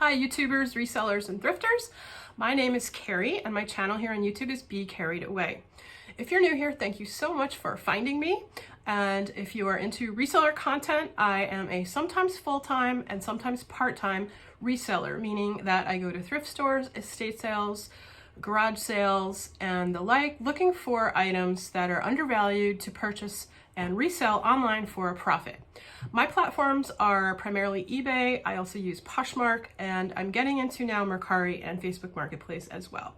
Hi YouTubers, resellers, and thrifters. My name is Carrie and my channel here on YouTube is Be Carried Away. If you're new here, thank you so much for finding me. And if you are into reseller content, I am a sometimes full-time and sometimes part-time reseller, meaning that I go to thrift stores, estate sales, garage sales, and the like, looking for items that are undervalued to purchase and resell online for a profit. My platforms are primarily eBay. I also use Poshmark, and I'm getting into now Mercari and Facebook Marketplace as well.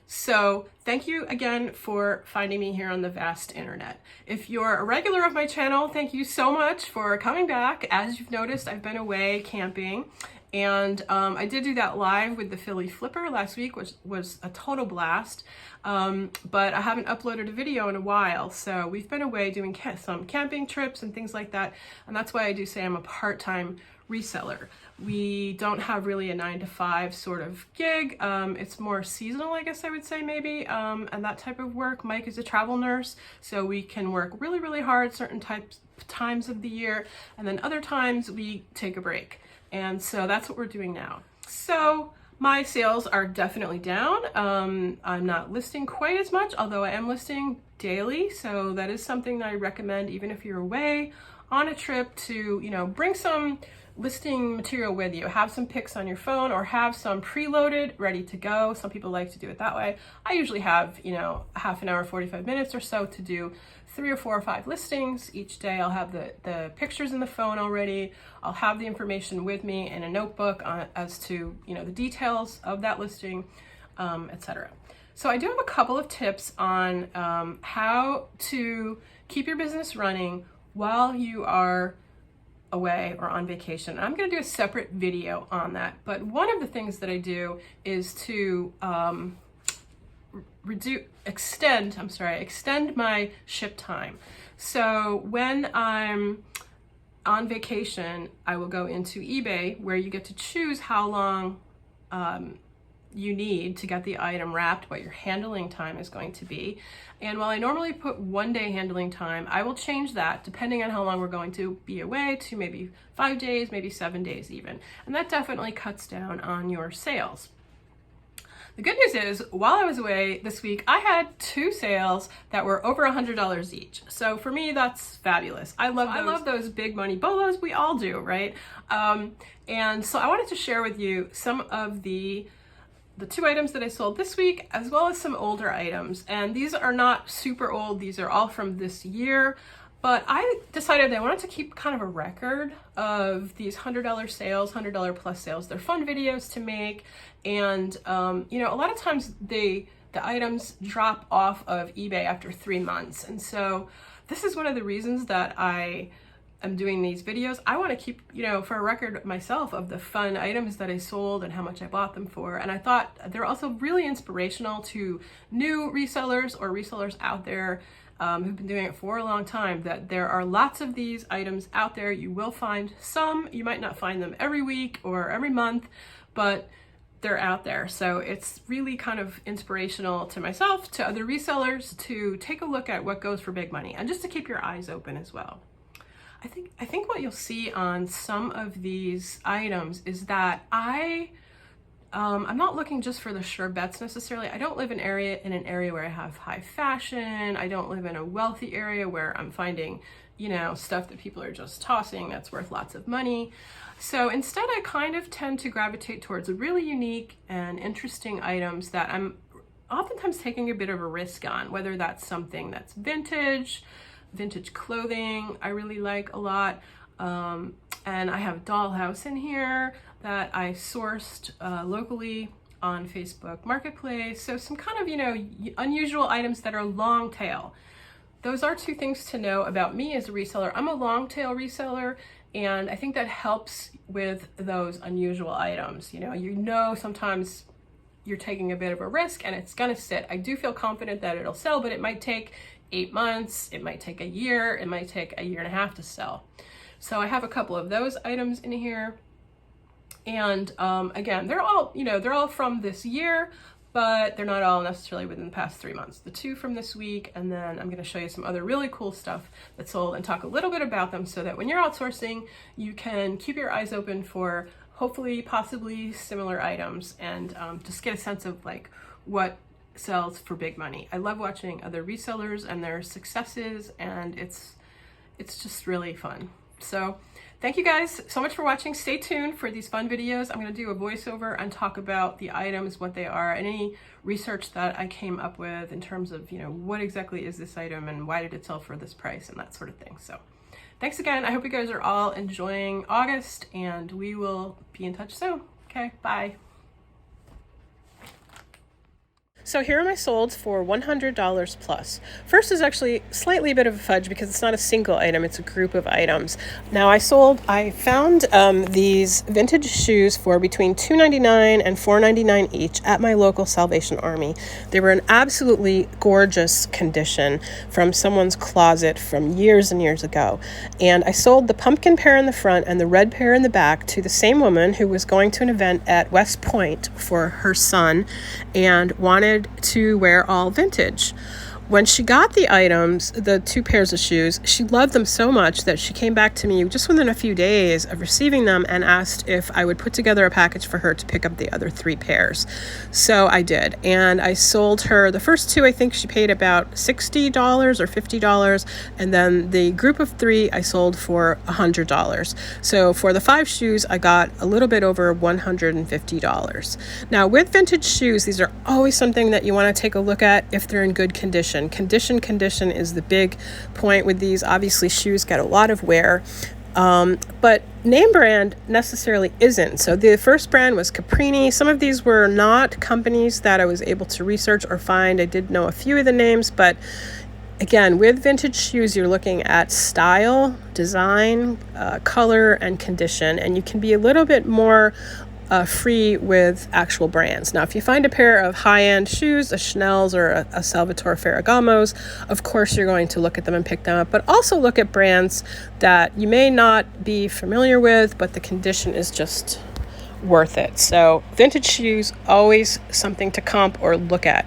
So thank you again for finding me here on the vast internet. If you're a regular of my channel, thank you so much for coming back. As you've noticed, I've been away camping, and I did do that live with the Philly Flipper last week, which was a total blast. But I haven't uploaded a video in a while, so we've been away doing some camping trips and things like that, and that's why I do say I'm a part-time reseller. We don't have really a 9-to-5 sort of gig. It's more seasonal, I guess I would say, maybe, and that type of work. Mike is a travel nurse, so we can work really, really hard certain times of the year, and then other times we take a break. And so that's what we're doing now. So my sales are definitely down. I'm not listing quite as much, although I am listing daily. So that is something that I recommend, even if you're away on a trip, to, bring some listing material with you. Have some pics on your phone or have some preloaded, ready to go. Some people like to do it that way. I usually have, half an hour, 45 minutes or so to do 3 or 4 or 5 listings each day. I'll have the pictures in the phone already. I'll have the information with me in a notebook as to, the details of that listing, etc. So I do have a couple of tips on how to keep your business running while you are away or on vacation. I'm going to do a separate video on that, but one of the things that I do is to extend my ship time. So when I'm on vacation, I will go into eBay, where you get to choose how long you need to get the item wrapped, what your handling time is going to be. And while I normally put 1 day handling time, I will change that depending on how long we're going to be away to maybe 5 days, maybe 7 days even. And that definitely cuts down on your sales. The good news is, while I was away this week, I had 2 sales that were over $100 each. So for me, that's fabulous. I love those big money bolos. We all do, right? And so I wanted to share with you some of the 2 items that I sold this week, as well as some older items. And these are not super old. These are all from this year. But I decided I wanted to keep kind of a record of these $100 sales, $100 plus sales. They're fun videos to make. And, a lot of times the items drop off of eBay after 3 months. And so this is one of the reasons that I am doing these videos. I want to keep, for a record myself of the fun items that I sold and how much I bought them for. And I thought they're also really inspirational to new resellers or resellers out there who've been doing it for a long time, that there are lots of these items out there. You will find some. You might not find them every week or every month, but they're out there. So it's really kind of inspirational to myself, to other resellers, to take a look at what goes for big money and just to keep your eyes open as well. I think what you'll see on some of these items is that I'm not looking just for the sure bets necessarily. I don't live in an area where I have high fashion. I don't live in a wealthy area where I'm finding, stuff that people are just tossing that's worth lots of money. So instead, I kind of tend to gravitate towards really unique and interesting items that I'm oftentimes taking a bit of a risk on, whether that's something that's vintage clothing I really like a lot. And I have a Dollhouse in here that I sourced locally on Facebook Marketplace. So some kind of, unusual items that are long tail. Those are 2 things to know about me as a reseller. I'm a long tail reseller, and I think that helps with those unusual items. Sometimes you're taking a bit of a risk and it's gonna sit. I do feel confident that it'll sell, but it might take 8 months, it might take a year, it might take a year and a half to sell. So I have a couple of those items in here. And again, they're all from this year, but they're not all necessarily within the past 3 months. The 2 from this week, and then I'm gonna show you some other really cool stuff that sold and talk a little bit about them so that when you're outsourcing, you can keep your eyes open for hopefully possibly similar items, and just get a sense of like what sells for big money. I love watching other resellers and their successes, and it's just really fun. So thank you guys so much for watching. Stay tuned for these fun videos. I'm going to do a voiceover and talk about the items, what they are, and any research that I came up with in terms of, you know, what exactly is this item and why did it sell for this price and that sort of thing. So thanks again. I hope you guys are all enjoying August, and we will be in touch soon. Okay, bye. So here are my solds for $100 plus. First is actually slightly a bit of a fudge because it's not a single item, it's a group of items. Now I found these vintage shoes for between $2.99 and $4.99 each at my local Salvation Army. They were in absolutely gorgeous condition from someone's closet from years and years ago. And I sold the pumpkin pair in the front and the red pair in the back to the same woman who was going to an event at West Point for her son and wanted to wear all vintage. When she got the items, the two pairs of shoes, she loved them so much that she came back to me just within a few days of receiving them and asked if I would put together a package for her to pick up the other three pairs. So I did, and I sold her the first two. I think she paid about $60 or $50, and then the group of three I sold for $100. So for the 5 shoes, I got a little bit over $150. Now with vintage shoes, these are always something that you want to take a look at if they're in good condition. Condition is the big point with these. Obviously, shoes get a lot of wear, but name brand necessarily isn't. So the first brand was Caprini. Some of these were not companies that I was able to research or find. I did know a few of the names, but again, with vintage shoes, you're looking at style, design, color, and condition, and you can be a little bit more free with actual brands. Now, if you find a pair of high-end shoes, a Chanel's or a Salvatore Ferragamo's, of course you're going to look at them and pick them up, but also look at brands that you may not be familiar with, but the condition is just worth it. So vintage shoes, always something to comp or look at.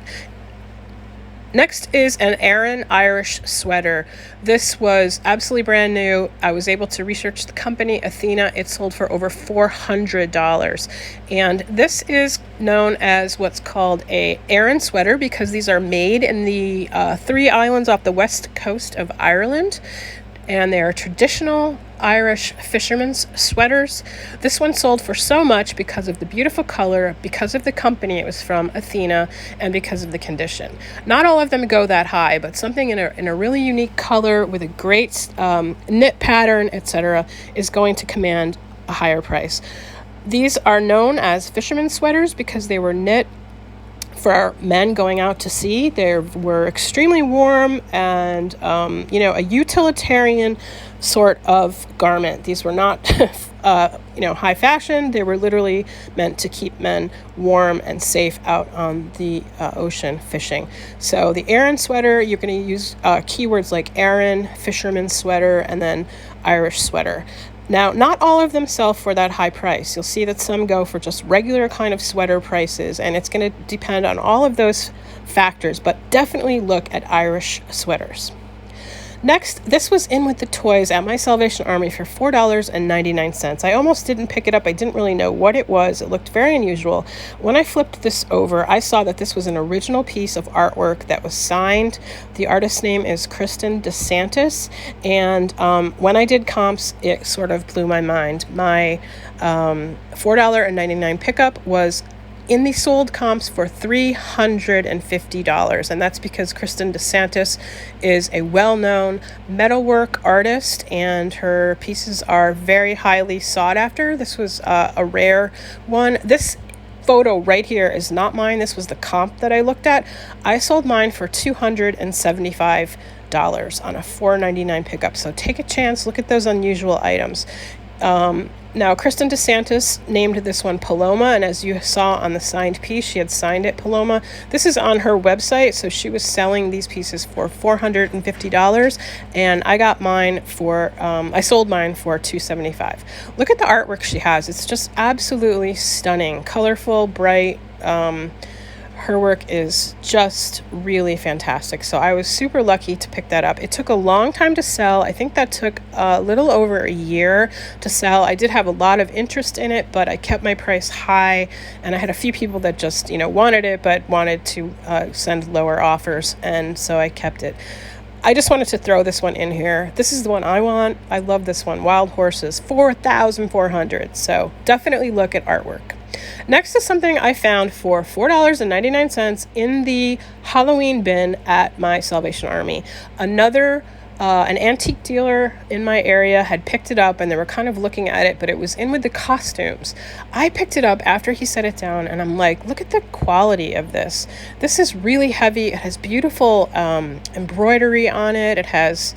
Next is an Aran Irish sweater. This was absolutely brand new. I was able to research the company, Athena. It sold for over $400. And this is known as what's called a Aran sweater because these are made in the 3 islands off the west coast of Ireland. And they are traditional Irish fishermen's sweaters. This one sold for so much because of the beautiful color, because of the company it was from, Athena, and because of the condition. Not all of them go that high, but something in a really unique color with a great knit pattern, etc., is going to command a higher price. These are known as fishermen's sweaters because they were knit for men going out to sea. They were extremely warm and, a utilitarian sort of garment. These were not, high fashion. They were literally meant to keep men warm and safe out on the ocean fishing. So the Aran sweater, you're going to use keywords like Aran, fisherman sweater, and then Irish sweater. Now, not all of them sell for that high price. You'll see that some go for just regular kind of sweater prices, and it's going to depend on all of those factors, but definitely look at Irish sweaters. Next, this was in with the toys at my Salvation Army for $4.99. I almost didn't pick it up. I didn't really know what it was. It looked very unusual. When I flipped this over, I saw that this was an original piece of artwork that was signed. The artist's name is Kristen DeSantis, and when I did comps, it sort of blew my mind. My $4.99 pickup was in the sold comps for $350, and that's because Kristen DeSantis is a well-known metalwork artist, and her pieces are very highly sought after. This was a rare one. This photo right here is not mine. This was the comp that I looked at. I sold mine for $275 on a $4.99 pickup. So take a chance, look at those unusual items. Now, Kristen DeSantis named this one Paloma, and as you saw on the signed piece, she had signed it Paloma. This is on her website, so she was selling these pieces for $450, and I got mine I sold mine for $275. Look at the artwork she has. It's just absolutely stunning, colorful, bright. Her work is just really fantastic. So I was super lucky to pick that up. It took a long time to sell. I think that took a little over a year to sell. I did have a lot of interest in it, but I kept my price high, and I had a few people that just, wanted it, but wanted to send lower offers, and so I kept it. I just wanted to throw this one in here. This is the one I want. I love this one. Wild Horses, 4,400. So definitely look at artwork. Next is something I found for $4.99 in the Halloween bin at my Salvation Army. An antique dealer in my area had picked it up, and they were kind of looking at it, but it was in with the costumes. I picked it up after he set it down, and I'm like, look at the quality of this. This is really heavy. It has beautiful embroidery on it. It has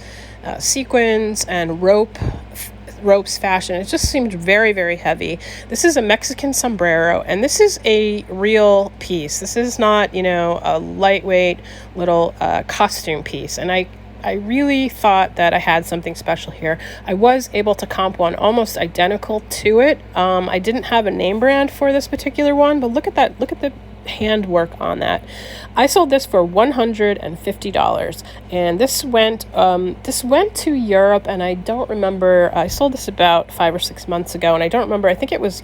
sequins and ropes fashion. It just seemed very, very heavy. This is a Mexican sombrero, and this is a real piece. This is not, a lightweight little costume piece. And I really thought that I had something special here. I was able to comp one almost identical to it. I didn't have a name brand for this particular one, but look at that. Look at the handwork on that. I sold this for $150, and this went to Europe, and I don't remember. I sold this about 5 or 6 months ago, and I don't remember. I think it was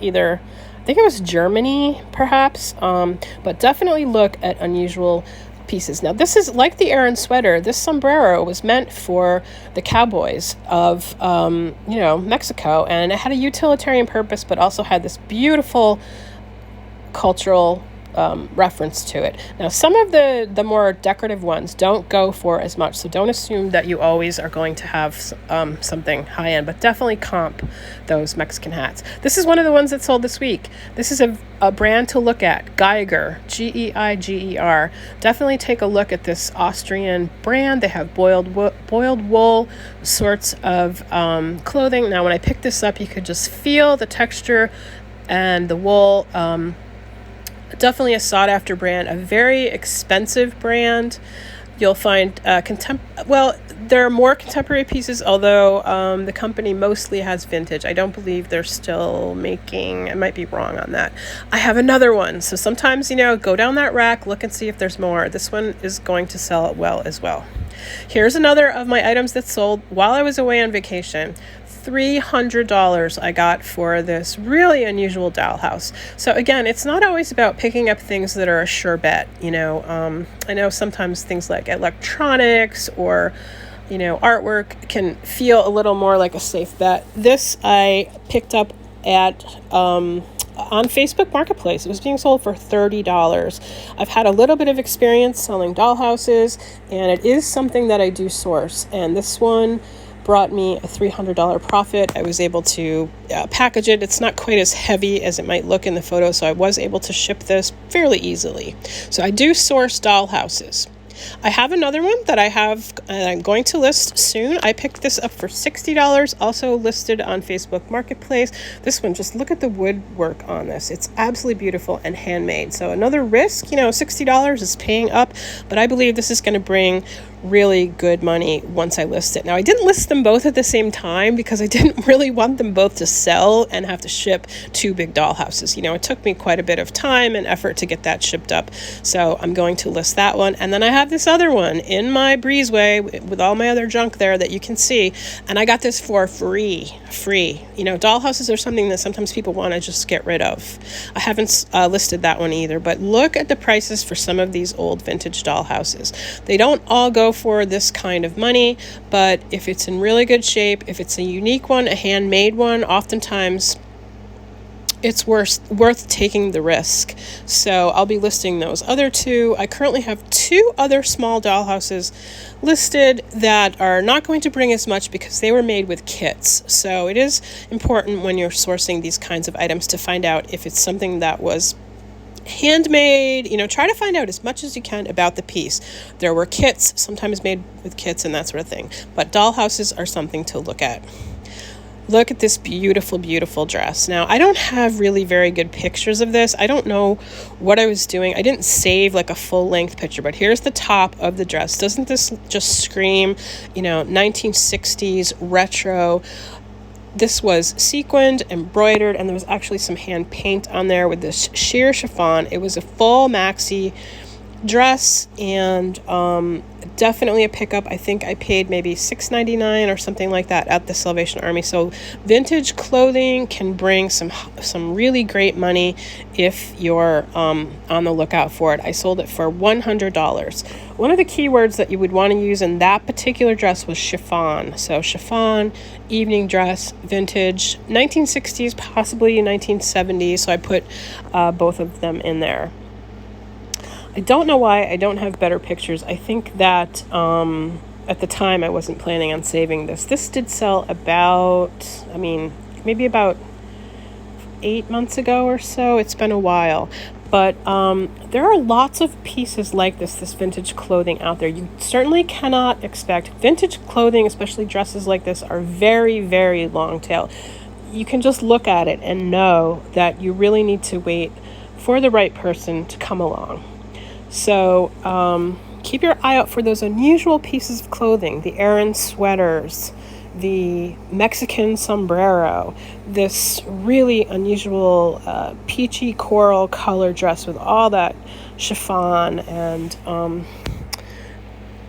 Germany, perhaps. But definitely look at unusual pieces. Now, this is like the Aran sweater. This sombrero was meant for the cowboys of Mexico, and it had a utilitarian purpose, but also had this beautiful cultural reference to it. Now, some of the more decorative ones don't go for as much, so don't assume that you always are going to have something high-end, but definitely comp those Mexican hats. This is one of the ones that sold this week. This is a brand to look at, Geiger, Geiger. Definitely take a look at this Austrian brand. They have boiled wool sorts of clothing. Now, when I picked this up, you could just feel the texture and the wool. Definitely a sought-after brand, a very expensive brand. You'll find there are more contemporary pieces, although the company mostly has vintage. I don't believe they're still making, I might be wrong on that. I have another one. So sometimes, go down that rack, look and see if there's more. This one is going to sell well as well. Here's another of my items that sold while I was away on vacation. $300 I got for this really unusual dollhouse. So again, it's not always about picking up things that are a sure bet. I know sometimes things like electronics or artwork can feel a little more like a safe bet. This I picked up at on Facebook Marketplace. It was being sold for $30. I've had a little bit of experience selling dollhouses, and it is something that I do source. And this one brought me a $300 profit. I was able to package it. It's not quite as heavy as it might look in the photo, so I was able to ship this fairly easily. So I do source dollhouses. I have another one that I'm going to list soon. I picked this up for $60, also listed on Facebook Marketplace. This one, just look at the woodwork on this. It's absolutely beautiful and handmade. So another risk, $60 is paying up, but I believe this is going to bring really good money once I list it. Now, I didn't list them both at the same time because I didn't really want them both to sell and have to ship 2 big dollhouses. It took me quite a bit of time and effort to get that shipped up. So I'm going to list that one. And then I have this other one in my breezeway with all my other junk there that you can see. And I got this for free. Dollhouses are something that sometimes people want to just get rid of. I haven't listed that one either, but look at the prices for some of these old vintage dollhouses. They don't all go for this kind of money, but if it's in really good shape, if it's a unique one, a handmade one, oftentimes it's worth taking the risk. So I'll be listing those other 2. I currently have 2 other small dollhouses listed that are not going to bring as much because they were made with kits. So it is important when you're sourcing these kinds of items to find out if it's something that was handmade. Try to find out as much as you can about the piece. There were kits, sometimes made with kits and that sort of thing, but dollhouses are something to look at. Look at this beautiful, beautiful dress. Now, I don't have really very good pictures of this. I don't know what I was doing. I didn't save like a full-length picture, but here's the top of the dress. Doesn't this just scream, 1960s retro? This was sequined, embroidered, and there was actually some hand paint on there with this sheer chiffon. It was a full maxi dress, and definitely a pickup. I think I paid maybe $6.99 or something like that at the Salvation Army. So vintage clothing can bring some really great money if you're on the lookout for it. I sold it for $100. One of the keywords that you would want to use in that particular dress was chiffon. So chiffon, evening dress, vintage, 1960s, possibly 1970s. So I put both of them in there. I don't know why I don't have better pictures. I think that at the time I wasn't planning on saving this. This did sell maybe about 8 months ago or so. It's been a while. But there are lots of pieces like this vintage clothing out there. You certainly cannot expect vintage clothing, especially dresses like this, are very, very long tail. You can just look at it and know that you really need to wait for the right person to come along. So keep your eye out for those unusual pieces of clothing, the Aran sweaters, the Mexican sombrero, this really unusual peachy coral color dress with all that chiffon and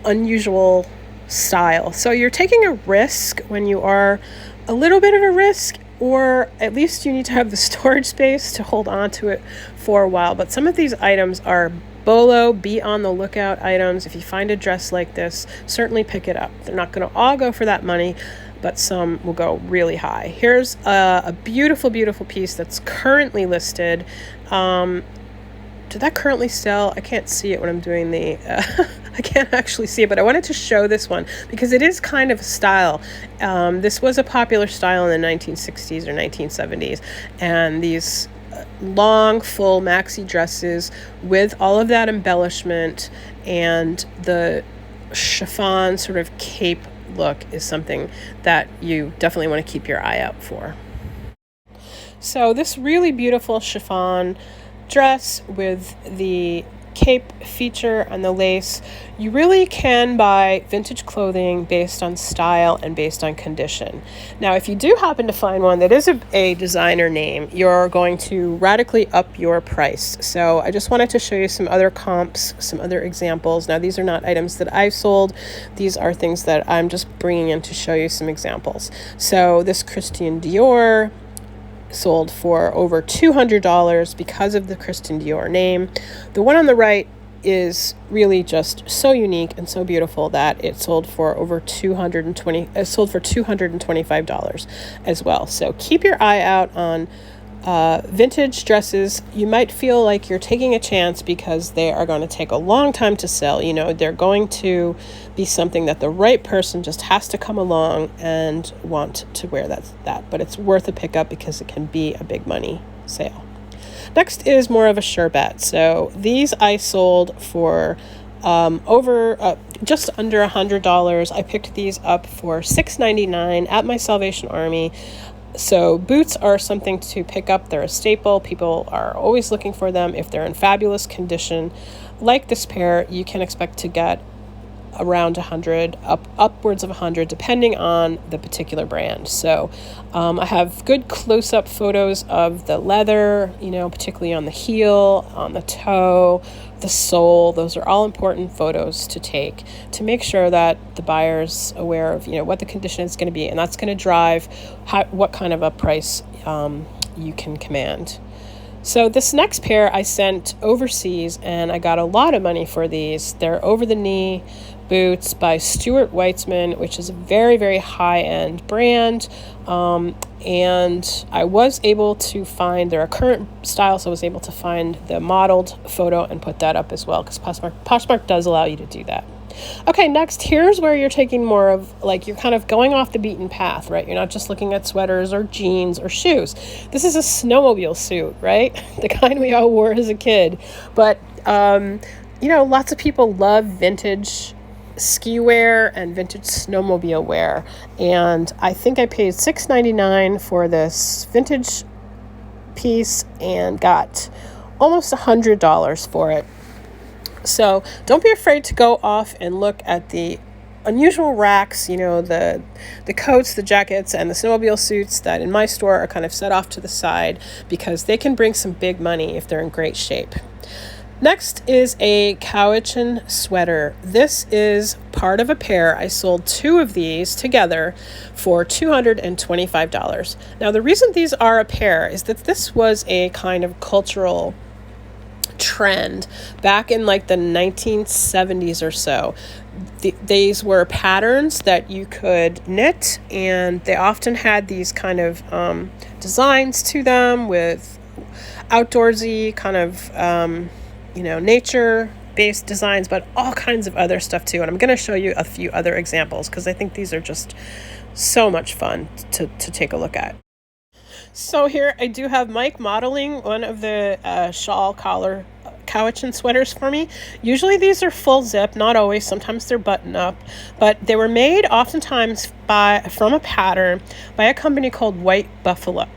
unusual style. So you're taking a risk when you are a little bit of a risk, or at least you need to have the storage space to hold on to it for a while. But some of these items are BOLO, be on the lookout items. If you find a dress like this, certainly pick it up. They're not going to all go for that money, but some will go really high. Here's a beautiful, beautiful piece that's currently listed. Did that currently sell? I can't see it when I'm doing the, I can't actually see it, but I wanted to show this one because it is kind of a style. This was a popular style in the 1960s or 1970s, and these long, full maxi dresses with all of that embellishment and the chiffon sort of cape look is something that you definitely want to keep your eye out for. So this really beautiful chiffon dress with the cape feature and the lace, you really can buy vintage clothing based on style and based on condition. Now, if you do happen to find one that is a designer name, you're going to radically up your price. So I just wanted to show you some other comps, some other examples. Now, these are not items that I've sold. These are things that I'm just bringing in to show you some examples. So this Christian Dior sold for over $200 because of the Christian Dior name. The one on the right is really just so unique and so beautiful that it sold for over $225 as well. So keep your eye out on vintage dresses. You might feel like you're taking a chance because they are going to take a long time to sell. You know, they're going to be something that the right person just has to come along and want to wear that. But it's worth a pickup because it can be a big money sale. Next is more of a sherbet. So these I sold for just under $100. I picked these up for $6.99 at my Salvation Army. So boots are something to pick up. They're a staple. People are always looking for them. If they're in fabulous condition, like this pair, you can expect to get around 100, upwards of 100, depending on the particular brand. So I have good close-up photos of the leather, you know, particularly on the heel, on the toe, the sole. Those are all important photos to take to make sure that the buyer's aware of, you know, what the condition is going to be, and that's going to drive what kind of a price you can command. So this next pair I sent overseas, and I got a lot of money for these. They're over-the-knee boots by Stuart Weitzman, which is a very, very high-end brand. And I was able to find, there are current styles, so I was able to find the modeled photo and put that up as well, because Poshmark does allow you to do that. Okay, next, here's where you're taking more of, like, you're kind of going off the beaten path, right? You're not just looking at sweaters or jeans or shoes. This is a snowmobile suit, right? The kind we all wore as a kid. But, you know, lots of people love vintage ski wear and vintage snowmobile wear. And I think I paid $6.99 for this vintage piece and got almost $100 for it. So don't be afraid to go off and look at the unusual racks, the coats, the jackets, and the snowmobile suits that in my store are kind of set off to the side because they can bring some big money if they're in great shape. Next is a Cowichan sweater. This is part of a pair. I sold 2 of these together for $225. Now, the reason these are a pair is that this was a kind of cultural trend back in like the 1970s or so. These were patterns that you could knit, and they often had these kind of designs to them with outdoorsy kind of nature-based designs, but all kinds of other stuff too. And I'm going to show you a few other examples because I think these are just so much fun to take a look at. So here I do have Mike modeling one of the shawl collar Cowichan sweaters for me. Usually these are full zip, not always. Sometimes they're button up, but they were made oftentimes from a pattern by a company called White Buffalo.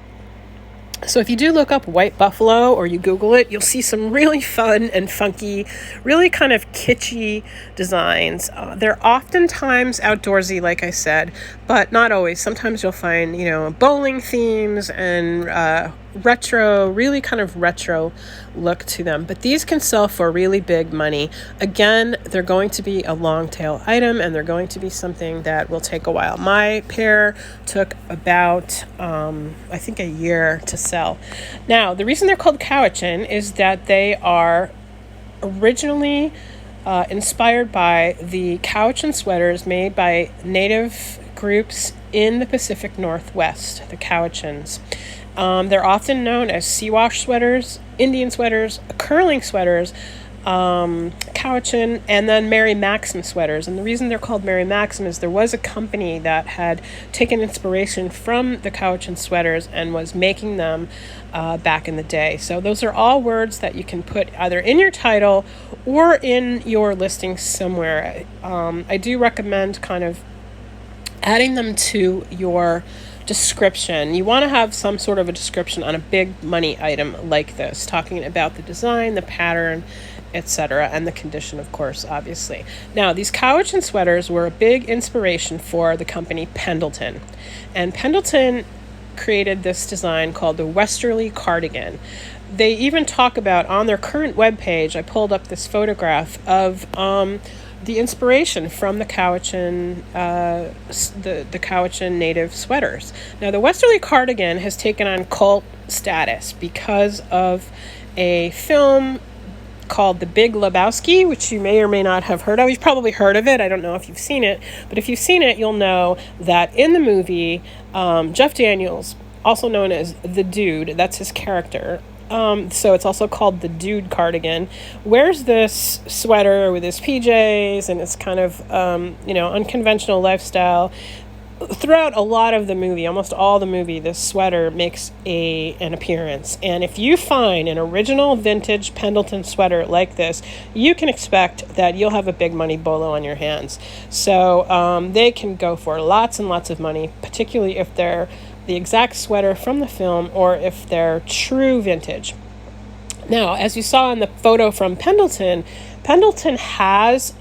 So if you do look up White Buffalo or you Google it, you'll see some really fun and funky, really kind of kitschy designs. They're oftentimes outdoorsy, like I said, but not always. Sometimes you'll find, bowling themes and really kind of retro look to them. But these can sell for really big money. Again, they're going to be a long tail item, and they're going to be something that will take a while. My pair took about, I think, a year to sell. Now, the reason they're called Cowichan is that they are originally inspired by the Cowichan sweaters made by native groups in the Pacific Northwest, the Cowichans. They're often known as Siwash sweaters, Indian sweaters, curling sweaters, Cowichan, and then Mary Maxim sweaters. And the reason they're called Mary Maxim is there was a company that had taken inspiration from the Cowichan sweaters and was making them back in the day. So those are all words that you can put either in your title or in your listing somewhere. I do recommend kind of adding them to your description. You want to have some sort of a description on a big money item like this, talking about the design, the pattern, etc., and the condition, of course, obviously. Now, these Cowichan sweaters were a big inspiration for the company Pendleton, and Pendleton created this design called the Westerly cardigan. They even talk about on their current webpage, I pulled up this photograph of the inspiration from the Cowichan, the Cowichan native sweaters. Now, the Westerly cardigan has taken on cult status because of a film called The Big Lebowski, which you may or may not have heard of. You've probably heard of it. I don't know if you've seen it, but if you've seen it, you'll know that in the movie, Jeff Daniels, also known as the Dude, that's his character, so it's also called the Dude cardigan, wears this sweater with his PJs and it's kind of, unconventional lifestyle. Throughout a lot of the movie, almost all the movie, this sweater makes an appearance. And if you find an original vintage Pendleton sweater like this, you can expect that you'll have a big money bolo on your hands. So they can go for lots and lots of money, particularly if they're the exact sweater from the film or if they're true vintage. Now, as you saw in the photo from Pendleton has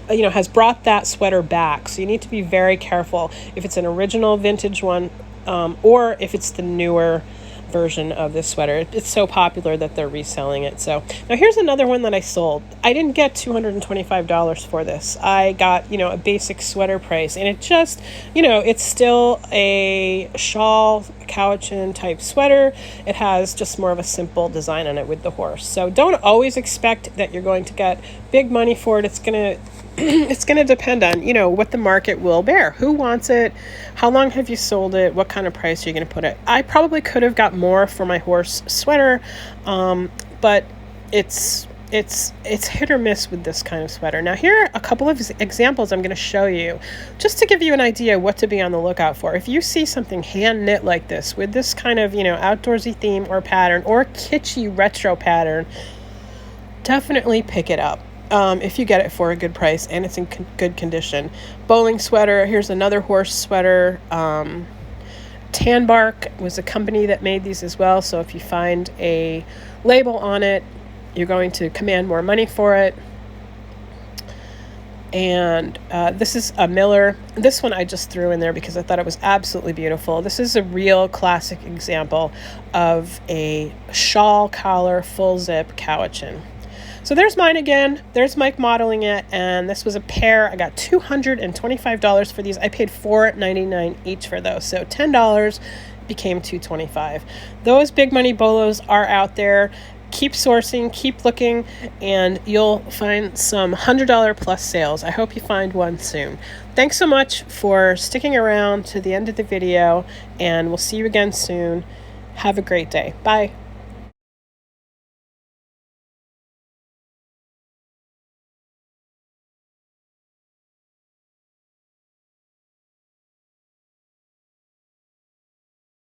has brought that sweater back. So you need to be very careful if it's an original vintage one or if it's the newer version of this sweater. It's so popular that they're reselling it. So now here's another one that I sold. I didn't get $225 for this. I got, a basic sweater price, and it just, it's still a shawl Cowichan type sweater. It has just more of a simple design on it with the horse. So don't always expect that you're going to get big money for it. It's going to depend on, what the market will bear. Who wants it? How long have you sold it? What kind of price are you going to put it? I probably could have got more for my horse sweater, but it's hit or miss with this kind of sweater. Now, here are a couple of examples I'm going to show you just to give you an idea what to be on the lookout for. If you see something hand knit like this with this kind of, outdoorsy theme or pattern or kitschy retro pattern, definitely pick it up. If you get it for a good price and it's in good condition. Bowling sweater. Here's another horse sweater. Tan Bark was a company that made these as well. So if you find a label on it, you're going to command more money for it. And this is a Miller. This one I just threw in there because I thought it was absolutely beautiful. This is a real classic example of a shawl collar full zip cowichan. So there's mine again. There's Mike modeling it, and this was a pair. I got $225 for these. I paid $4.99 each for those, so $10 became $225. Those big money bolos are out there. Keep sourcing, keep looking, and you'll find some $100 plus sales. I hope you find one soon. Thanks so much for sticking around to the end of the video, and we'll see you again soon. Have a great day. Bye.